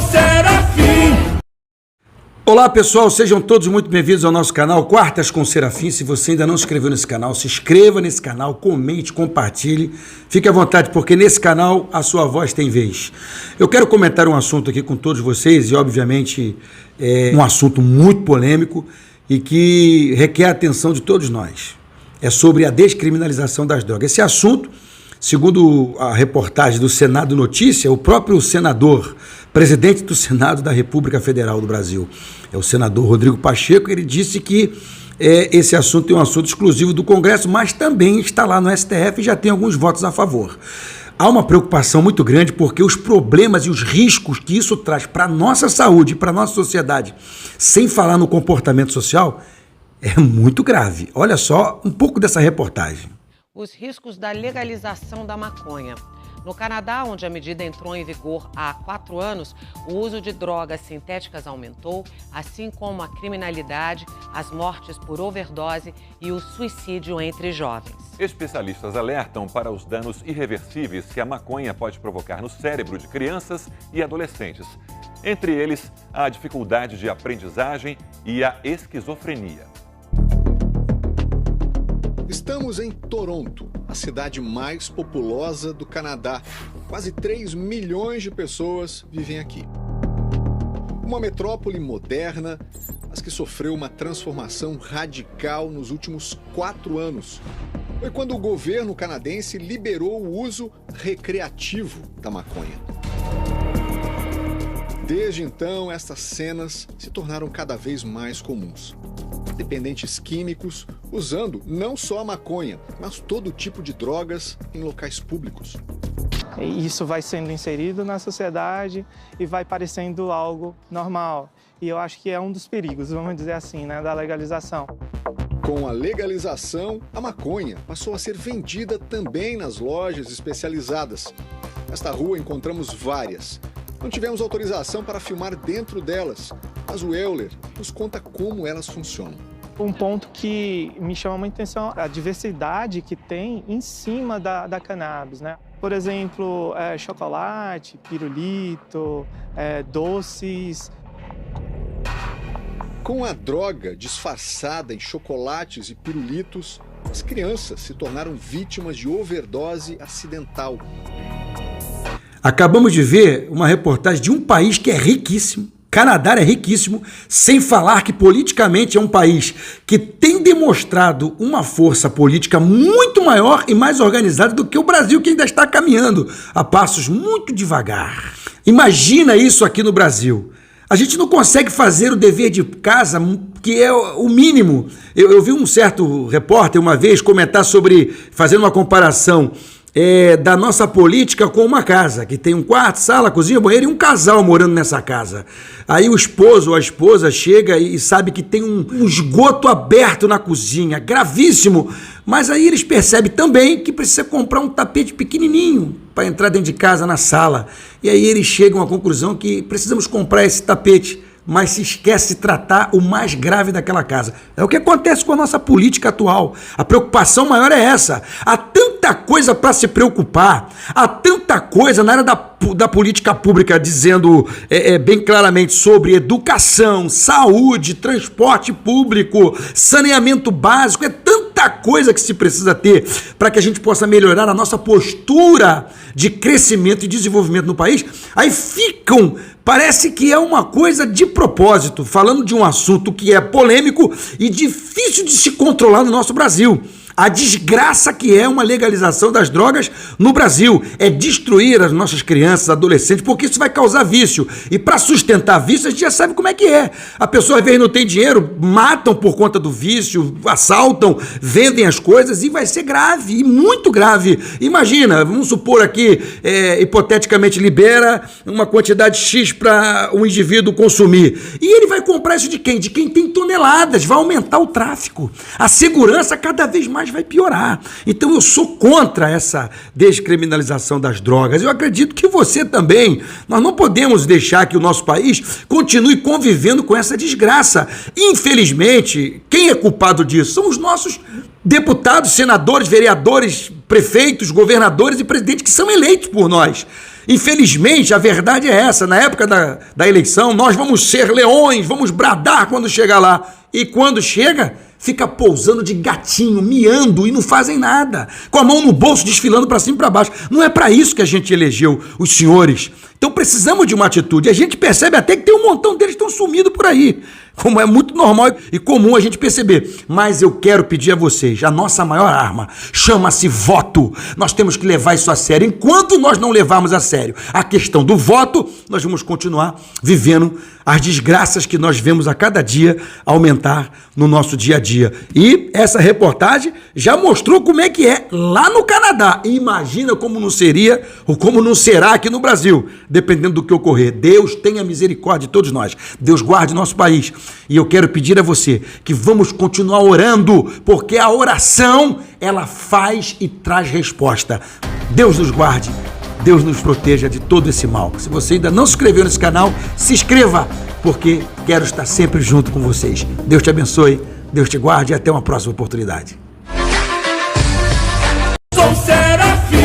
Serafim. Olá pessoal, sejam todos muito bem-vindos ao nosso canal Quartas com Serafim. Se você ainda não se inscreveu nesse canal, se inscreva nesse canal, comente, compartilhe. Fique à vontade, porque nesse canal a sua voz tem vez. Eu quero comentar um assunto aqui com todos vocês e obviamente é um assunto muito polêmico e que requer a atenção de todos nós. É sobre a descriminalização das drogas. Esse assunto, segundo a reportagem do Senado Notícia, o próprio senador, presidente do Senado da República Federal do Brasil, é o senador Rodrigo Pacheco, ele disse que esse assunto é um assunto exclusivo do Congresso, mas também está lá no STF e já tem alguns votos a favor. Há uma preocupação muito grande porque os problemas e os riscos que isso traz para a nossa saúde e para a nossa sociedade, sem falar no comportamento social, é muito grave. Olha só um pouco dessa reportagem. Os riscos da legalização da maconha. No Canadá, onde a medida entrou em vigor há 4 anos, o uso de drogas sintéticas aumentou, assim como a criminalidade, as mortes por overdose e o suicídio entre jovens. Especialistas alertam para os danos irreversíveis que a maconha pode provocar no cérebro de crianças e adolescentes. Entre eles, a dificuldade de aprendizagem e a esquizofrenia. Estamos em Toronto, a cidade mais populosa do Canadá. Quase 3 milhões de pessoas vivem aqui. Uma metrópole moderna, mas que sofreu uma transformação radical nos últimos 4 anos. Foi quando o governo canadense liberou o uso recreativo da maconha. Desde então, essas cenas se tornaram cada vez mais comuns. Dependentes químicos usando não só a maconha, mas todo tipo de drogas em locais públicos. Isso vai sendo inserido na sociedade e vai parecendo algo normal. E eu acho que é um dos perigos, vamos dizer assim, né, da legalização. Com a legalização, a maconha passou a ser vendida também nas lojas especializadas. Nesta rua encontramos várias. Não tivemos autorização para filmar dentro delas, mas o Euler nos conta como elas funcionam. Um ponto que me chama muita atenção é a diversidade que tem em cima da cannabis, né? Por exemplo, chocolate, pirulito, doces. Com a droga disfarçada em chocolates e pirulitos, as crianças se tornaram vítimas de overdose acidental. Acabamos de ver uma reportagem de um país que é riquíssimo, Canadá é riquíssimo, sem falar que politicamente é um país que tem demonstrado uma força política muito maior e mais organizada do que o Brasil, que ainda está caminhando a passos muito devagar. Imagina isso aqui no Brasil. A gente não consegue fazer o dever de casa, que é o mínimo. Eu vi um certo repórter uma vez comentar sobre, fazendo uma comparação da nossa política com uma casa, que tem um quarto, sala, cozinha, banheiro e um casal morando nessa casa. Aí o esposo ou a esposa chega e sabe que tem um esgoto aberto na cozinha, gravíssimo, mas aí eles percebem também que precisa comprar um tapete pequenininho para entrar dentro de casa na sala. E aí eles chegam à conclusão que precisamos comprar esse tapete, mas se esquece de tratar o mais grave daquela casa. É o que acontece com a nossa política atual. A preocupação maior é essa. Há tanta coisa para se preocupar, há tanta coisa na área da política pública dizendo bem claramente sobre educação, saúde, transporte público, saneamento básico, é tanta coisa que se precisa ter para que a gente possa melhorar a nossa postura de crescimento e desenvolvimento no país. Aí parece que é uma coisa de propósito, falando de um assunto que é polêmico e difícil de se controlar no nosso Brasil. A desgraça que é uma legalização das drogas no Brasil é destruir as nossas crianças, adolescentes, porque isso vai causar vício. E para sustentar vício, a gente já sabe como é que é. A pessoa às vezes não tem dinheiro, matam por conta do vício, assaltam, vendem as coisas e vai ser grave, e muito grave. Imagina, vamos supor aqui, hipoteticamente libera uma quantidade X para um indivíduo consumir. E ele vai comprar isso de quem? De quem tem toneladas, vai aumentar o tráfico. A segurança cada vez mais vai piorar. Então eu sou contra essa descriminalização das drogas. Eu acredito que você também. Nós não podemos deixar que o nosso país continue convivendo com essa desgraça. Infelizmente, quem é culpado disso? São os nossos deputados, senadores, vereadores, prefeitos, governadores e presidentes que são eleitos por nós. Infelizmente, a verdade é essa. Na época da eleição, nós vamos ser leões, vamos bradar quando chegar lá. E quando chega, fica pousando de gatinho, miando e não fazem nada. Com a mão no bolso, desfilando para cima e para baixo. Não é para isso que a gente elegeu os senhores. Então precisamos de uma atitude. A gente percebe até que tem um montão deles que estão sumidos por aí. Como é muito normal e comum a gente perceber. Mas eu quero pedir a vocês, a nossa maior arma chama-se voto. Nós temos que levar isso a sério. Enquanto nós não levarmos a sério a questão do voto, nós vamos continuar vivendo as desgraças que nós vemos a cada dia aumentar no nosso dia a dia. E essa reportagem já mostrou como é que é lá no Canadá. E imagina como não seria ou como não será aqui no Brasil, dependendo do que ocorrer. Deus tenha misericórdia de todos nós. Deus guarde nosso país. E eu quero pedir a você que vamos continuar orando, porque a oração, ela faz e traz resposta. Deus nos guarde, Deus nos proteja de todo esse mal. Se você ainda não se inscreveu nesse canal, se inscreva, porque quero estar sempre junto com vocês. Deus te abençoe, Deus te guarde e até uma próxima oportunidade. Sou Serafim.